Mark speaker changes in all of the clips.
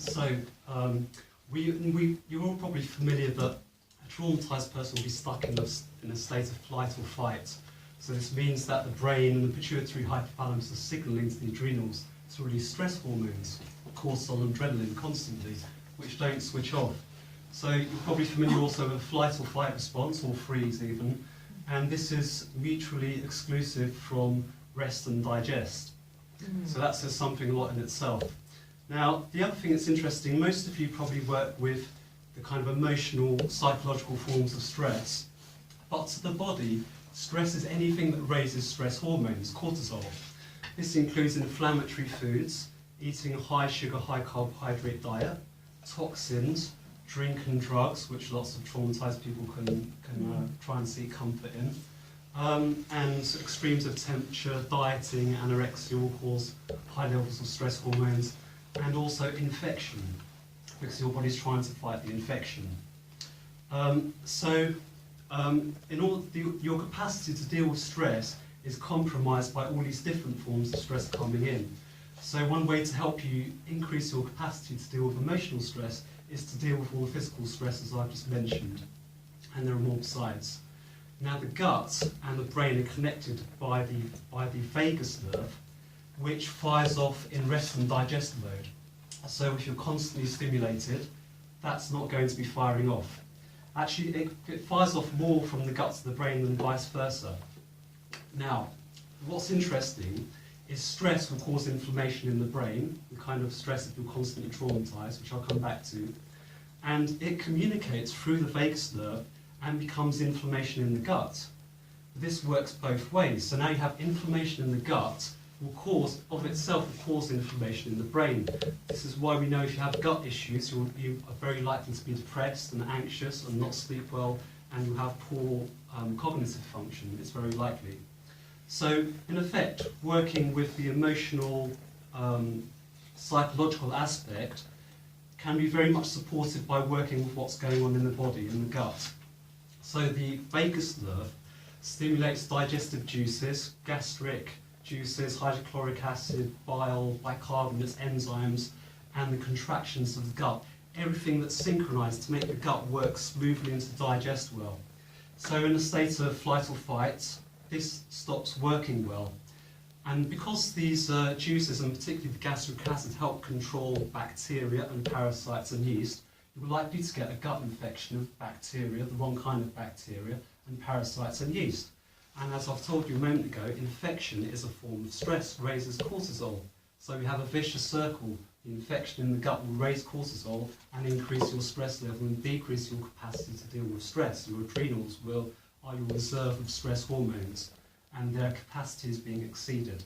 Speaker 1: So, you're all probably familiar that a traumatized person will be stuck in a state of flight or fight. So this means that the brain and the pituitary hypothalamus are signaling to the adrenals to release stress hormones, cortisol and adrenaline constantly, which don't switch off. So you're probably familiar also with a flight or fight response, or freeze even, and this is mutually exclusive from rest and digest. So that says something a lot in itself. Now, the other thing that's interesting, most of you probably work with the kind of emotional, psychological forms of stress, but to the body, stress is anything that raises stress hormones, cortisol. This includes inflammatory foods, eating a high sugar, high carbohydrate diet, toxins, drink and drugs, which lots of traumatized people can try and seek comfort in, and extremes of temperature, dieting, anorexia will cause high levels of stress hormones, and also infection, because your body's trying to fight the infection. Your capacity to deal with stress is compromised by all these different forms of stress coming in. So one way to help you increase your capacity to deal with emotional stress is to deal with all the physical stresses I've just mentioned, and there are more besides. Now the gut and the brain are connected by the vagus nerve, which fires off in rest and digest mode. So if you're constantly stimulated, that's not going to be firing off. Actually, it fires off more from the gut to the brain than vice versa. Now, what's interesting is stress will cause inflammation in the brain, the kind of stress if you're constantly traumatized, which I'll come back to, and it communicates through the vagus nerve and becomes inflammation in the gut. This works both ways. So now you have inflammation in the gut will cause inflammation in the brain. This is why we know if you have gut issues, you are very likely to be depressed and anxious and not sleep well, and you have poor cognitive function. It's very likely. So, in effect, working with the emotional, psychological aspect can be very much supported by working with what's going on in the body, in the gut. So the vagus nerve stimulates digestive juices, gastric juices, hydrochloric acid, bile, bicarbonates, enzymes, and the contractions of the gut. Everything that's synchronized to make the gut work smoothly and to digest well. So in a state of flight or fight, this stops working well. And because these juices, and particularly the gastric acid, help control bacteria and parasites and yeast, you're likely to get a gut infection of bacteria, the wrong kind of bacteria, and parasites and yeast. And as I've told you a moment ago, infection is a form of stress, raises cortisol. So we have a vicious circle. The infection in the gut will raise cortisol and increase your stress level and decrease your capacity to deal with stress. Your adrenals are your reserve of stress hormones, and their capacity is being exceeded.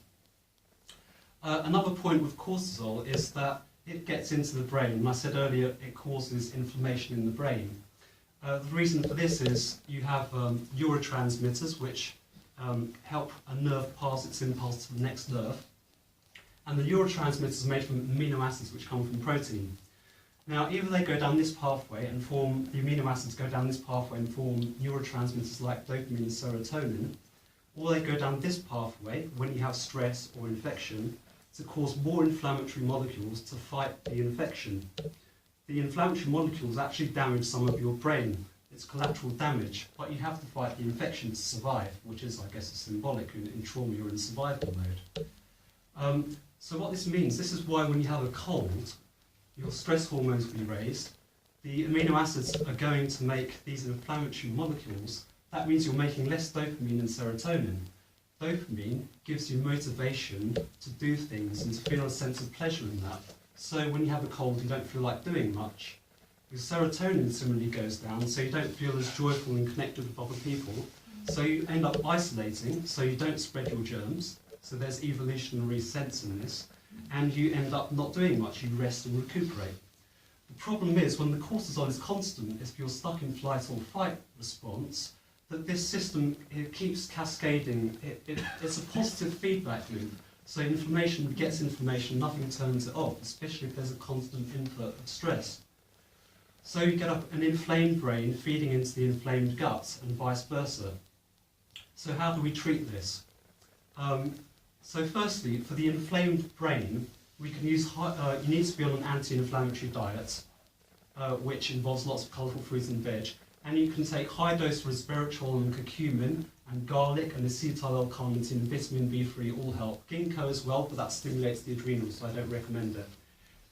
Speaker 1: Another point with cortisol is that it gets into the brain, and I said earlier it causes inflammation in the brain. The reason for this is you have neurotransmitters which help a nerve pass its impulse to the next nerve, and the neurotransmitters are made from amino acids which come from protein. Now, either they go down this pathway and form, the amino acids go down this pathway and form neurotransmitters like dopamine and serotonin, or they go down this pathway when you have stress or infection to cause more inflammatory molecules to fight the infection. The inflammatory molecules actually damage some of your brain. It's collateral damage, but you have to fight the infection to survive, which is, I guess, a symbolic. In trauma, you're in survival mode. So what this means, this is why when you have a cold, your stress hormones will be raised. The amino acids are going to make these inflammatory molecules. That means you're making less dopamine and serotonin. Dopamine gives you motivation to do things and to feel a sense of pleasure in that. So when you have a cold, you don't feel like doing much. Your serotonin similarly goes down, so you don't feel as joyful and connected with other people. So you end up isolating, so you don't spread your germs. So there's evolutionary sense in this. And you end up not doing much. You rest and recuperate. The problem is when the cortisol is constant, if you're stuck in flight or fight response, that this system, it keeps cascading. It's a positive feedback loop. So inflammation gets inflammation, nothing turns it off, especially if there's a constant input of stress. So you get an inflamed brain feeding into the inflamed gut and vice versa. So how do we treat this? So firstly, for the inflamed brain, We can use you need to be on an anti-inflammatory diet, which involves lots of colourful fruits and veg. And you can take high-dose resveratrol and curcumin, and garlic and acetyl L-carnitine and vitamin B3 all help. Ginkgo as well, but that stimulates the adrenals, so I don't recommend it.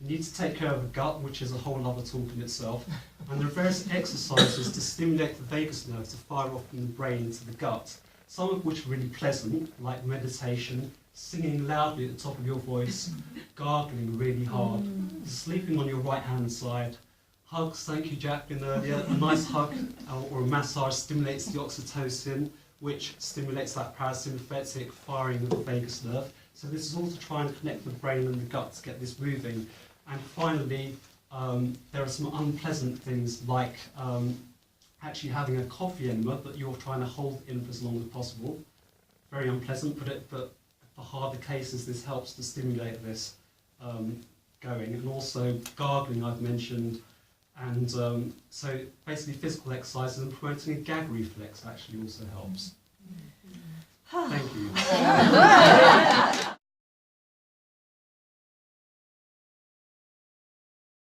Speaker 1: You need to take care of the gut, which is a whole other talk in itself. And there are various exercises to stimulate the vagus nerve to fire off from the brain into the gut, some of which are really pleasant, like meditation, singing loudly at the top of your voice, gargling really hard, sleeping on your right-hand side. Hugs, thank you, Jacqueline, earlier. A nice hug or a massage stimulates the oxytocin, which stimulates that parasympathetic firing of the vagus nerve. So this is all to try and connect the brain and the gut to get this moving. And finally, there are some unpleasant things like actually having a coffee enema that you're trying to hold in for as long as possible. Very unpleasant, but for harder cases, this helps to stimulate this going. And also gargling, I've mentioned. And so basically physical exercises and promoting a gag reflex actually also helps. Thank you.